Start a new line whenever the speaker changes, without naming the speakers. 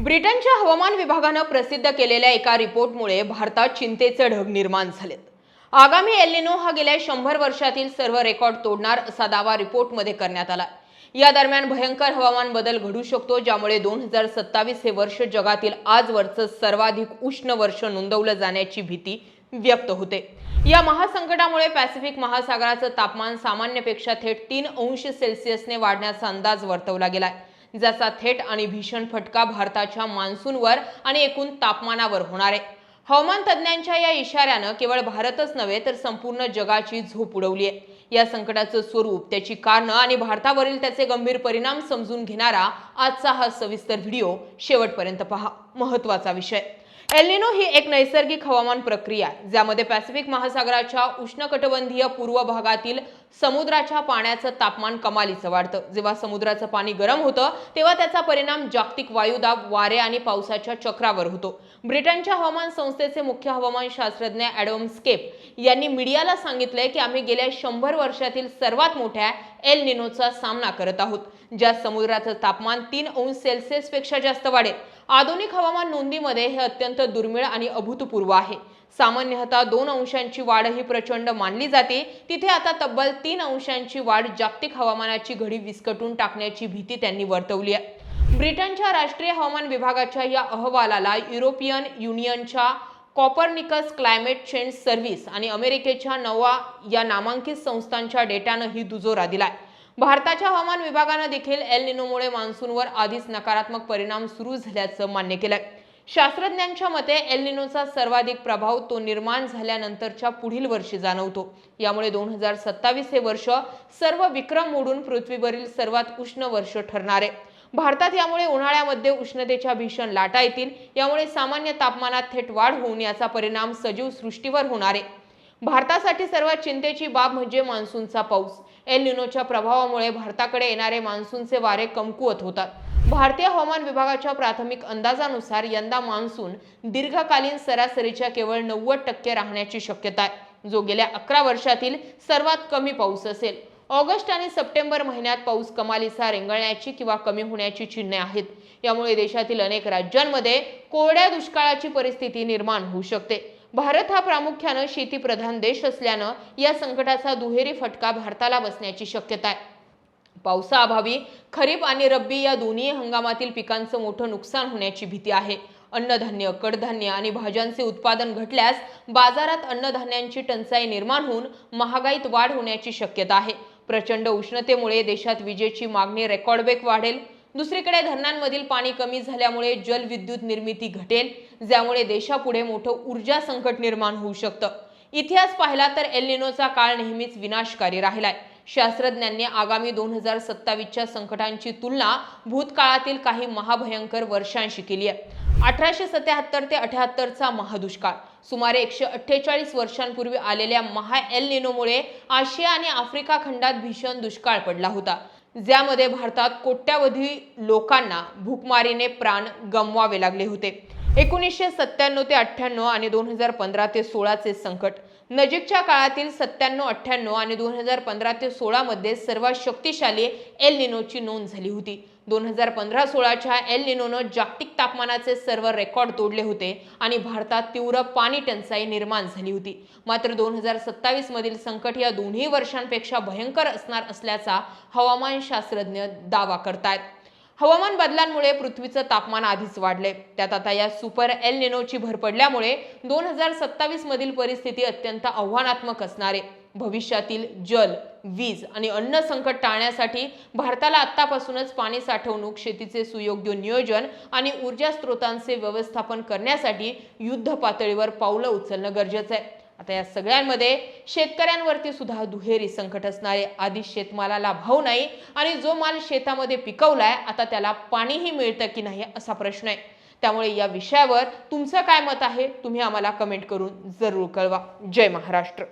ब्रिटनच्या हवामान विभागानं प्रसिद्ध केलेल्या एका रिपोर्टमुळे भारतात चिंतेचे ढग निर्माण झालेत। आगामी एल निनो हा गेल्या 100 वर्षातील सर्व रेकॉर्ड तोडणार असा दावा रिपोर्टमध्ये करण्यात आला। या दरम्यान भयंकर हवामान बदल घडू शकतो, ज्यामुळे 2027 हे वर्ष जगातील आजवरचं सर्वाधिक उष्ण वर्ष नोंदवलं जाण्याची भीती व्यक्त होते। या महासंकटामुळे पॅसिफिक महासागराचं तापमान सामान्यपेक्षा थेट 3 अंश सेल्सिअसने वाढण्याचा अंदाज वर्तवला गेलाय, ज्याचा थेट आणि भीषण फटका भारताच्या मान्सूनवर आणि एकूण तापमानावर होणार आहे। हवामान तज्ञांच्या या इशाऱ्यानं केवळ भारतच नव्हे तर संपूर्ण जगाची झोप उडवली आहे। या संकटाचं स्वरूप, त्याची कारणं आणि भारतावरील त्याचे गंभीर परिणाम समजून घेणारा आजचा हा सविस्तर व्हिडिओ शेवटपर्यंत पहा। महत्त्वाचा विषय, एल निनो ही एक नैसर्गिक हवामान प्रक्रिया आहे, ज्यामध्ये पॅसिफिक महासागराच्या उष्णकटिबंधीय पूर्व भागातील समुद्राच्या पाण्याचं तापमान कमालीचं वाढतं। जेव्हा समुद्राचं पाणी गरम होतं तेव्हा त्याचा परिणाम जागतिक वायुदाब, वारे आणि पावसाच्या चक्रावर होतो। ब्रिटनच्या हवामान संस्थेचे मुख्य हवामान शास्त्रज्ञ ॲडम स्केप यांनी मीडियाला सांगितलंय की आम्ही गेल्या 100 वर्षातील सर्वात मोठ्या एल निनोचा सामना करत आहोत, ज्यात समुद्राचं तापमान 3 अंश सेल्सिअस पेक्षा जास्त वाढेल। आधुनिक हवामान नोंदीमध्ये हे अत्यंत दुर्मिळ आणि अभूतपूर्व आहे। सामान्यतः 2 अंशांची वाढ ही प्रचंड मानली जाते, तिथे आता तब्बल 3 अंशांची वाढ जागतिक हवामानाची घडी विस्कटून टाकण्याची भीती त्यांनी वर्तवली आहे। ब्रिटनच्या राष्ट्रीय हवामान विभागाच्या या अहवालाला युरोपियन युनियनच्या कॉपर्निकस क्लायमेट चेंज सर्व्हिस आणि अमेरिकेच्या नोवा या नामांकित संस्थांच्या डेटानंही दुजोरा दिलाय। भारताच्या हवामान विभागानं देखील एल निनोमुळे मान्सूनवर आधीच नकारात्मक परिणाम सुरू झाल्याचं मान्य केलंय। शास्त्रज्ञांच्या मते एल निनोचा सर्वाधिक प्रभाव तो निर्माण झाल्यानंतरच्या पुढील वर्षी जाणवतो। यामुळे 2027 हे वर्ष सर्व विक्रम मोडून पृथ्वीवरील सर्वात उष्ण वर्ष ठरणार आहे। भारतात यामुळे उन्हाळ्यामध्ये उष्णतेच्या भीषण लाटा येतील। यामुळे सामान्य तापमानात थेट वाढ होऊन याचा परिणाम सजीव सृष्टीवर होणार आहे। भारतासाठी सर्वात चिंतेची बाब म्हणजे मान्सूनचा पाऊस। एल निनोच्या प्रभावामुळे भारताकडे येणारे मान्सूनचे वारे कमकुवत होतात। भारतीय हवामान विभागाच्या प्राथमिक अंदाजानुसार यंदा मान्सून दीर्घकालीन सरासरीच्या केवळ 90% राहण्याची शक्यता आहे, जो गेल्या 11 वर्षातील सर्वात कमी पाऊस असेल। ऑगस्ट आणि सप्टेंबर महिन्यात पाऊस कमालीचा रेंगाळण्याची किंवा कमी होण्याची चिन्हे आहेत। यामुळे देशातील अनेक राज्यांमध्ये कोरड्या दुष्काळाची परिस्थिती निर्माण होऊ शकते। भारत हा प्रामुख्याने शेतीप्रधान देश असल्यानं या संकटाचा दुहेरी फटका भारताला बसण्याची शक्यता आहे। पावसाअभावी खरीप आणि रब्बी या दोन्ही हंगामातील पिकांचं मोठं नुकसान होण्याची भीती आहे। अन्नधान्य, कडधान्य आणि भाज्यांचे उत्पादन घटल्यास बाजारात अन्नधान्यांची टंचाई निर्माण होऊन महागाईत वाढ होण्याची शक्यता आहे। प्रचंड उष्णतेमुळे देशात विजेची मागणी रेकॉर्डब्रेक वाढेल। दुसरीकडे धरणांमधील पाणी कमी झाल्यामुळे जलविद्युत निर्मिती घटेल, ज्यामुळे देशापुढे मोठं ऊर्जा संकट निर्माण होऊ शकतं। इतिहास पाहिला तर एल निनोचा काळ नेहमीच विनाशकारी राहिलाय। शास्त्रज्ञांनी आगामी 2027च्या संकटांची तुलना भूतकाळातील काही महाभयंकर वर्षांशी केली आहे। 1877 ते 78चा महादुष्काळ, सुमारे 148 वर्षांपूर्वी आलेल्या महा एल निनोमुळे आशिया आणि आफ्रिका खंडात भीषण दुष्काळ पडला होता, ज्यामध्ये भारतात कोट्यावधी लोकांना भूकमारीने प्राण गमवावे लागले होते। 1997 ते 98 आणि 2015 ते 16चे संकट, नजीकच्या काळातील 97, 98 आणि 2015 ते 16 मध्ये सर्वात शक्तिशाली एल निनोची नोंद झाली होती। 2015-16च्या एल निनोनं जागतिक तापमानाचे सर्व रेकॉर्ड तोडले होते आणि भारतात तीव्र पाणी टंचाई निर्माण झाली होती। मात्र 2027 मधील संकट या दोन्ही वर्षांपेक्षा भयंकर असणार असल्याचा हवामान शास्त्रज्ञ दावा करतायत। हवामान बदलांमुळे पृथ्वीचं तापमान आधीच वाढले, त्यात आता या सुपर एल निनोची भर पडल्यामुळे 2027 मधील परिस्थिती अत्यंत आव्हानात्मक असणार आहे। भविष्यातील जल, वीज आणि अन्न संकट टाळण्यासाठी भारताला आतापासूनच पाणी साठवणूक, शेतीचे सुयोग्य नियोजन आणि ऊर्जा स्रोतांचे व्यवस्थापन करण्यासाठी युद्ध पातळीवर पावलं उचलणं गरजेचं आहे। आता या सगळ्यांमध्ये शेतकऱ्यांवरती सुद्धा दुहेरी संकट असणार आहे। आधी शेतमालाला भाव नाही आणि जो माल शेतामध्ये पिकवलाय आता त्याला पाणीही मिळतं की नाही असा प्रश्न आहे। त्यामुळे या विषयावर तुमचं काय मत आहे, तुम्ही आम्हाला कमेंट करून जरूर कळवा। जय महाराष्ट्र।